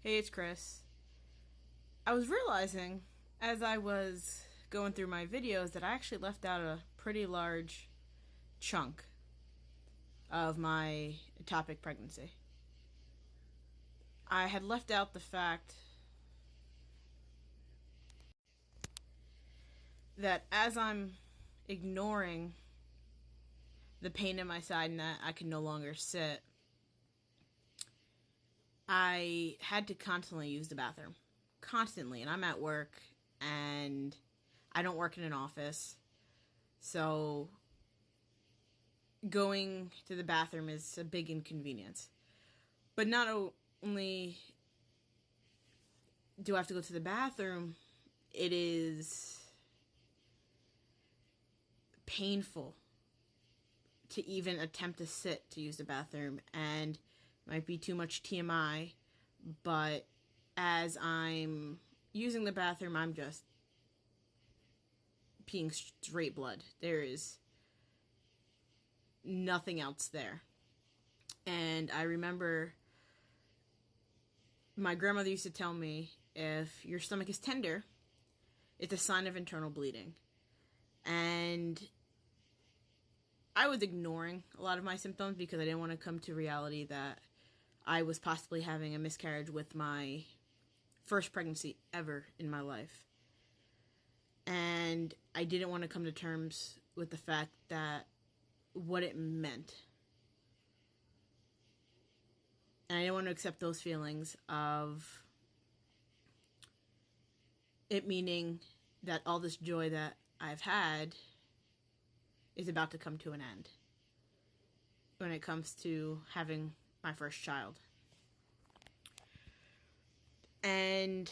Hey, it's Chris. I was realizing as I was going through my videos that I actually left out a pretty large chunk of my ectopic pregnancy. I had left out the fact that as I'm ignoring the pain in my side and that I can no longer sit, I had to constantly use the bathroom. Constantly. And I'm at work and I don't work in an office. So going to the bathroom is a big inconvenience. But not only do I have to go to the bathroom, it is painful to even attempt to sit to use the bathroom. And it might be too much TMI, but as I'm using the bathroom, I'm just peeing straight blood. There is nothing else there. And I remember my grandmother used to tell me, if your stomach is tender, it's a sign of internal bleeding. And I was ignoring a lot of my symptoms because I didn't want to come to reality that I was possibly having a miscarriage with my first pregnancy ever in my life. And I didn't want to come to terms with the fact that what it meant. And I didn't want to accept those feelings of it meaning that all this joy that I've had is about to come to an end when it comes to having my first child. And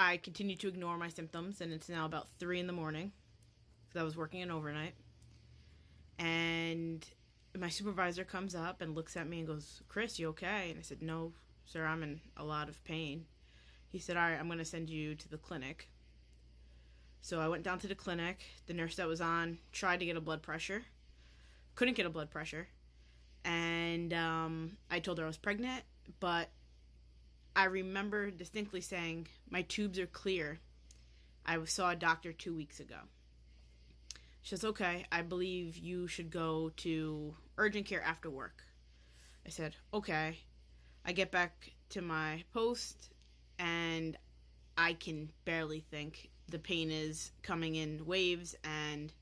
I continued to ignore my symptoms, and it's now about 3 in the morning because I was working an overnight. And my supervisor comes up and looks at me and goes, "Chris, you okay?" And I said, "No, sir, I'm in a lot of pain." He said, "All right, I'm going to send you to the clinic." So I went down to the clinic. The nurse that was on tried to get a blood pressure. Couldn't get a blood pressure. And I told her I was pregnant, but I remember distinctly saying, "My tubes are clear. I saw a doctor 2 weeks ago." She says, "Okay, I believe you should go to urgent care after work." I said, "Okay." I get back to my post and I can barely think. The pain is coming in waves and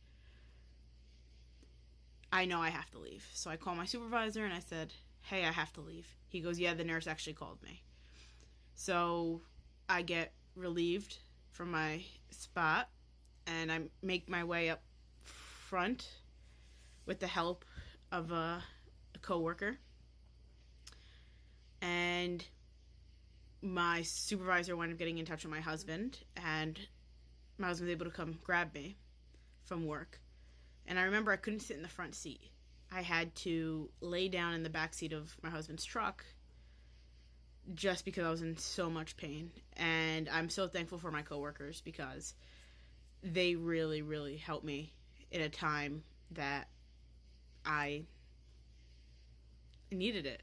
I know I have to leave. So I call my supervisor and I said, "Hey, I have to leave." He goes, "Yeah, the nurse actually called me." So I get relieved from my spot and I make my way up front with the help of a coworker. And my supervisor wound up getting in touch with my husband, and my husband was able to come grab me from work. And I remember I couldn't sit in the front seat. I had to lay down in the back seat of my husband's truck just because I was in so much pain. And I'm so thankful for my coworkers because they really, really helped me in a time that I needed it.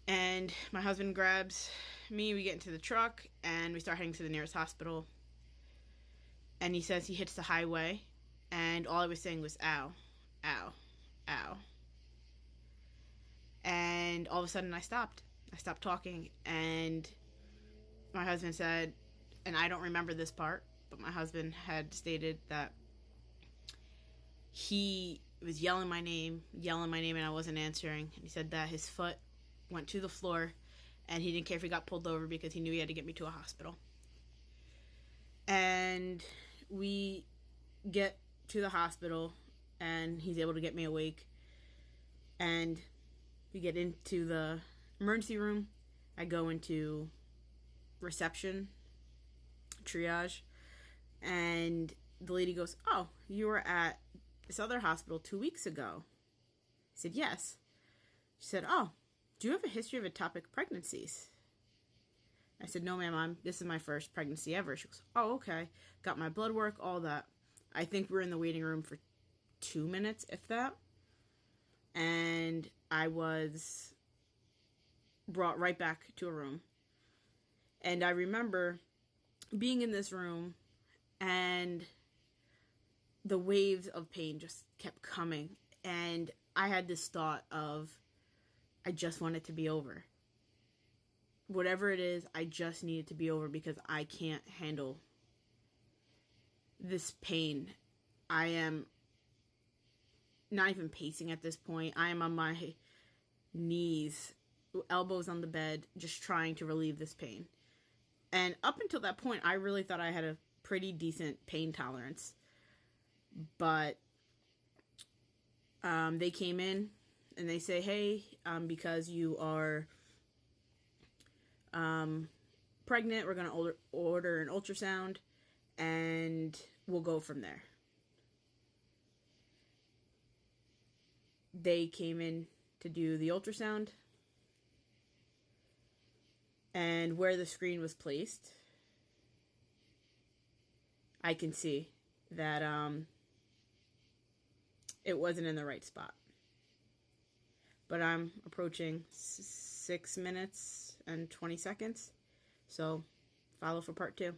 And my husband grabs me, we get into the truck, and we start heading to the nearest hospital. And he says he hits the highway, and all I was saying was, "Ow, ow, ow." And all of a sudden I stopped. I stopped talking, and my husband said, and I don't remember this part, but my husband had stated that he was yelling my name, and I wasn't answering. And he said that his foot went to the floor, and he didn't care if he got pulled over because he knew he had to get me to a hospital. And we get to the hospital, and he's able to get me awake. And we get into the emergency room. I go into reception, triage, and the lady goes, "Oh, you were at this other hospital 2 weeks ago." I said, "Yes." She said, "Oh, do you have a history of ectopic pregnancies?" I said, "No, ma'am, this is my first pregnancy ever." She goes, "Oh, okay." Got my blood work, all that. I think we were in the waiting room for 2 minutes, if that. And I was brought right back to a room. And I remember being in this room, and the waves of pain just kept coming. And I had this thought of, I just want it to be over. Whatever it is, I just need it to be over because I can't handle this pain. I am not even pacing at this point. I am on my knees, elbows on the bed, just trying to relieve this pain. And up until that point, I really thought I had a pretty decent pain tolerance. But they came in and they say, hey, because you are pregnant, we're going to order an ultrasound and we'll go from there. They came in to do the ultrasound, and where the screen was placed, I can see that it wasn't in the right spot. But I'm approaching 6 minutes and 20 seconds, so follow for part 2.